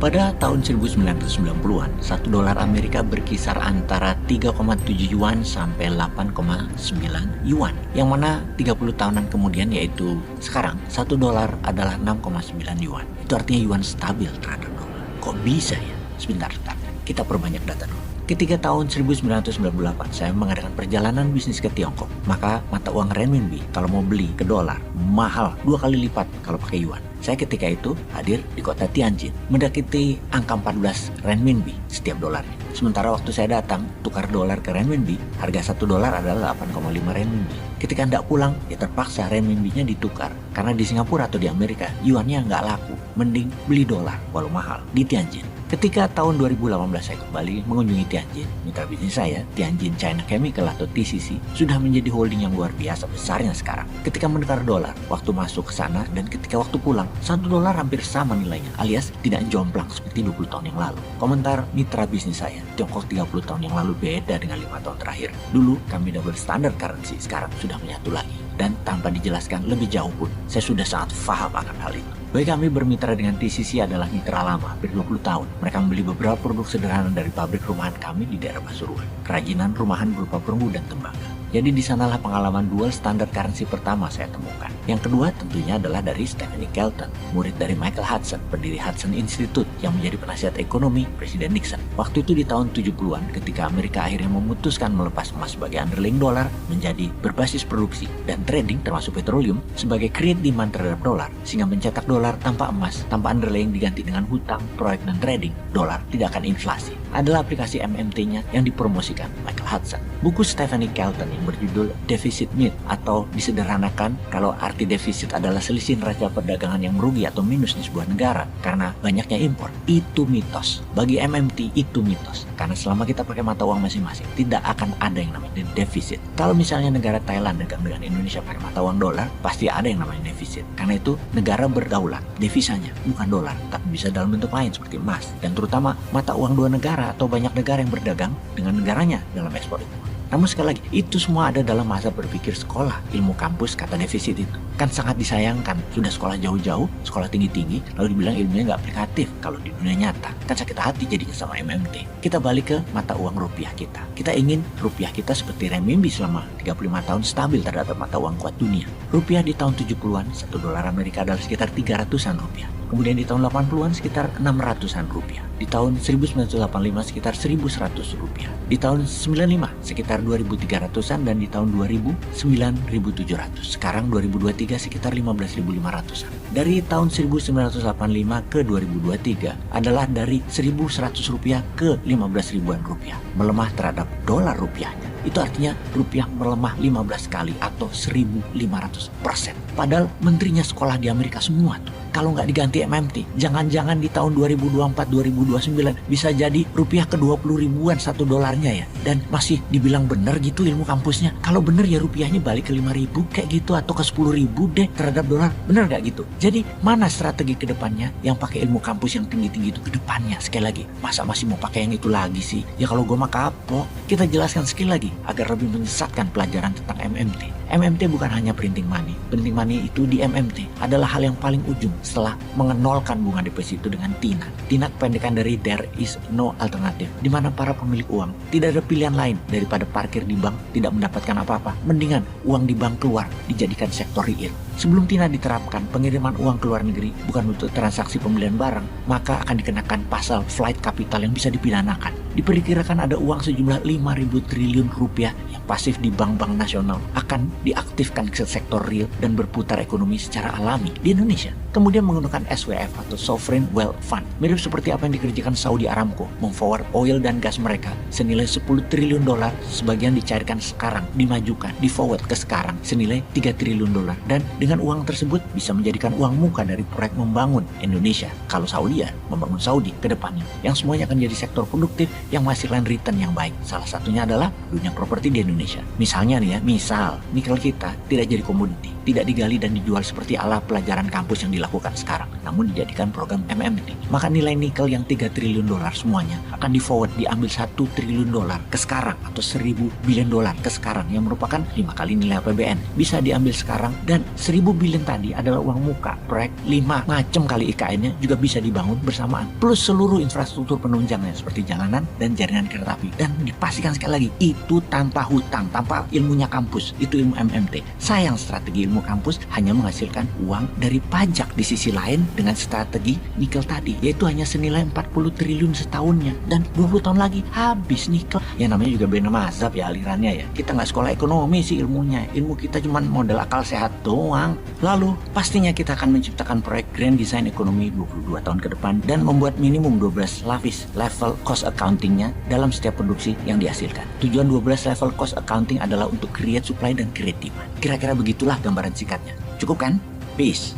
Pada tahun 1990-an, 1 dolar Amerika berkisar antara 3,7 yuan sampai 8,9 yuan. Yang mana 30 tahunan kemudian, yaitu sekarang, 1 dolar adalah 6,9 yuan. Itu artinya yuan stabil terhadap dolar. Kok bisa ya? Sebentar. Kita perbanyak data dulu. Ketika tahun 1998 saya mengadakan perjalanan bisnis ke Tiongkok, maka mata uang renminbi kalau mau beli ke dolar mahal 2 kali lipat kalau pakai yuan. Saya ketika itu hadir di kota Tianjin, mendekati angka 14 renminbi setiap dolarnya. Sementara waktu saya datang tukar dolar ke renminbi, harga 1 dolar adalah 8,5 renminbi. Ketika hendak pulang, ya terpaksa renminbinya ditukar. Karena di Singapura atau di Amerika, yuannya nggak laku. Mending beli dolar walau mahal di Tianjin. Ketika tahun 2018 saya kembali mengunjungi Tianjin, mitra bisnis saya, Tianjin China Chemical atau TCC, sudah menjadi holding yang luar biasa besarnya sekarang. Ketika menukar dolar, waktu masuk ke sana dan ketika waktu pulang, 1 dolar hampir sama nilainya, alias tidak jomplang seperti 20 tahun yang lalu. Komentar mitra bisnis saya, Tiongkok 30 tahun yang lalu beda dengan 5 tahun terakhir. Dulu kami double standard currency, sekarang sudah menyatu lagi. Dan tanpa dijelaskan lebih jauh pun, saya sudah sangat paham akan hal itu. Bagi kami bermitra dengan TCC adalah mitra lama, hampir 20 tahun. Mereka membeli beberapa produk sederhana dari pabrik rumahan kami di daerah Pasuruan. Kerajinan rumahan berupa perunggu dan tembaga. Jadi di sanalah pengalaman dual standard currency pertama saya temukan. Yang kedua tentunya adalah dari Stephanie Kelton, murid dari Michael Hudson, pendiri Hudson Institute yang menjadi penasihat ekonomi Presiden Nixon. Waktu itu di tahun 70-an ketika Amerika akhirnya memutuskan melepas emas sebagai underlying dolar menjadi berbasis produksi dan trading termasuk petroleum sebagai create demand terhadap dolar, sehingga mencetak dolar tanpa emas, tanpa underlying diganti dengan hutang, proyek dan trading, dolar tidak akan inflasi. Adalah aplikasi MMT-nya yang dipromosikan Michael Hudson. Buku Stephanie Kelton yang berjudul Deficit Myth atau disederhanakan kalau arti defisit adalah selisih neraca perdagangan yang merugi atau minus di sebuah negara karena banyaknya impor. Itu mitos. Bagi MMT itu mitos. Karena selama kita pakai mata uang masing-masing tidak akan ada yang namanya defisit. Kalau misalnya negara Thailand dagang dengan Indonesia pakai mata uang dolar, pasti ada yang namanya defisit. Karena itu negara berdaulat, devisanya bukan dolar, tapi bisa dalam bentuk lain seperti emas. Dan terutama mata uang dua negara atau banyak negara yang berdagang dengan negaranya dalam ekspor itu. Namun sekali lagi, itu semua ada dalam masa berpikir sekolah. Ilmu kampus kata defisit itu kan sangat disayangkan. Sudah sekolah jauh-jauh, sekolah tinggi-tinggi, lalu dibilang ilmunya nggak aplikatif kalau di dunia nyata. Kan sakit hati jadinya sama MMT. Kita balik ke mata uang rupiah kita. Kita ingin rupiah kita seperti renminbi selama 35 tahun stabil terhadap mata uang kuat dunia. Rupiah di tahun 70-an, 1 dolar Amerika adalah sekitar 300-an rupiah. Kemudian di tahun 80-an sekitar 600-an rupiah. Di tahun 1985 sekitar 1.100 rupiah. Di tahun 95 sekitar 2.300-an dan di tahun 2000 9.700. Sekarang 2023 sekitar 15.500-an. Dari tahun 1985 ke 2023 adalah dari 1.100 rupiah ke 15 ribuan rupiah. Melemah terhadap dolar rupiahnya. Itu artinya rupiah melemah 15 kali atau 1.500%. Padahal menterinya sekolah di Amerika semua tuh. Kalau nggak diganti MMT, jangan-jangan di tahun 2024-2029 bisa jadi rupiah ke 20 ribuan 1 dolarnya ya. Dan masih dibilang benar gitu ilmu kampusnya. Kalau benar ya rupiahnya balik ke 5 ribu kayak gitu atau ke 10 ribu deh terhadap dolar. Benar nggak gitu? Jadi mana strategi ke depannya yang pakai ilmu kampus yang tinggi-tinggi itu ke depannya? Sekali lagi, masa masih mau pakai yang itu lagi sih? Ya kalau gue mah kapok. Kita jelaskan sekali lagi agar lebih menyesatkan pelajaran tentang MMT. MMT bukan hanya printing money. Printing money itu di MMT adalah hal yang paling ujung setelah mengenolkan bunga deposito dengan TINA. TINA kependekan dari There is no alternative, di mana para pemilik uang tidak ada pilihan lain daripada parkir di bank tidak mendapatkan apa-apa. Mendingan uang di bank keluar dijadikan sektor real. Sebelum TINA diterapkan, pengiriman uang ke luar negeri bukan untuk transaksi pembelian barang, maka akan dikenakan pasal flight capital yang bisa dipidanakan. Diperkirakan ada uang sejumlah 5.000 triliun rupiah yang pasif di bank-bank nasional akan diaktifkan ke sektor real dan berputar ekonomi secara alami di Indonesia. Kemudian menggunakan SWF atau Sovereign Wealth Fund. Mirip seperti apa yang dikerjakan Saudi Aramco, memforward oil dan gas mereka senilai 10 triliun dolar, sebagian dicairkan sekarang, dimajukan, di-forward ke sekarang senilai 3 triliun dolar. Dan dengan uang tersebut bisa menjadikan uang muka dari proyek membangun Indonesia. Kalau Saudi ya, membangun Saudi ke depannya. Yang semuanya akan jadi sektor produktif yang menghasilkan return yang baik. Salah satunya adalah dunia properti di Indonesia. Misalnya nih ya, misal, ini nikel kita tidak jadi komoditi, tidak digali dan dijual seperti ala pelajaran kampus yang dilakukan sekarang, namun dijadikan program MMT. Maka nilai nikel yang 3 triliun dolar semuanya akan di-forward, diambil 1 triliun dolar ke sekarang atau 1000 billion dolar ke sekarang yang merupakan 5 kali nilai APBN. Bisa diambil sekarang dan 1000 billion tadi adalah uang muka. Proyek 5 macam kali IKN-nya juga bisa dibangun bersamaan. Plus seluruh infrastruktur penunjangnya seperti jalanan dan jaringan kereta api. Dan dipastikan sekali lagi, itu tanpa hutang, tanpa ilmunya kampus. Itu ilmu MMT. Sayang strategi ilmu kampus hanya menghasilkan uang dari pajak di sisi lain dengan strategi nikel tadi, yaitu hanya senilai 40 triliun setahunnya. Dan 20 tahun lagi habis nikel. Ya namanya juga beda mazhab ya alirannya ya. Kita nggak sekolah ekonomi sih ilmunya. Ilmu kita cuma modal akal sehat doang. Lalu pastinya kita akan menciptakan proyek Grand Design Ekonomi 22 tahun ke depan dan membuat minimum 12 lapis level cost accountingnya dalam setiap produksi yang dihasilkan. Tujuan 12 level cost accounting adalah untuk create supply dan create demand. Kira-kira begitulah gambaran singkatnya. Cukup kan? Peace.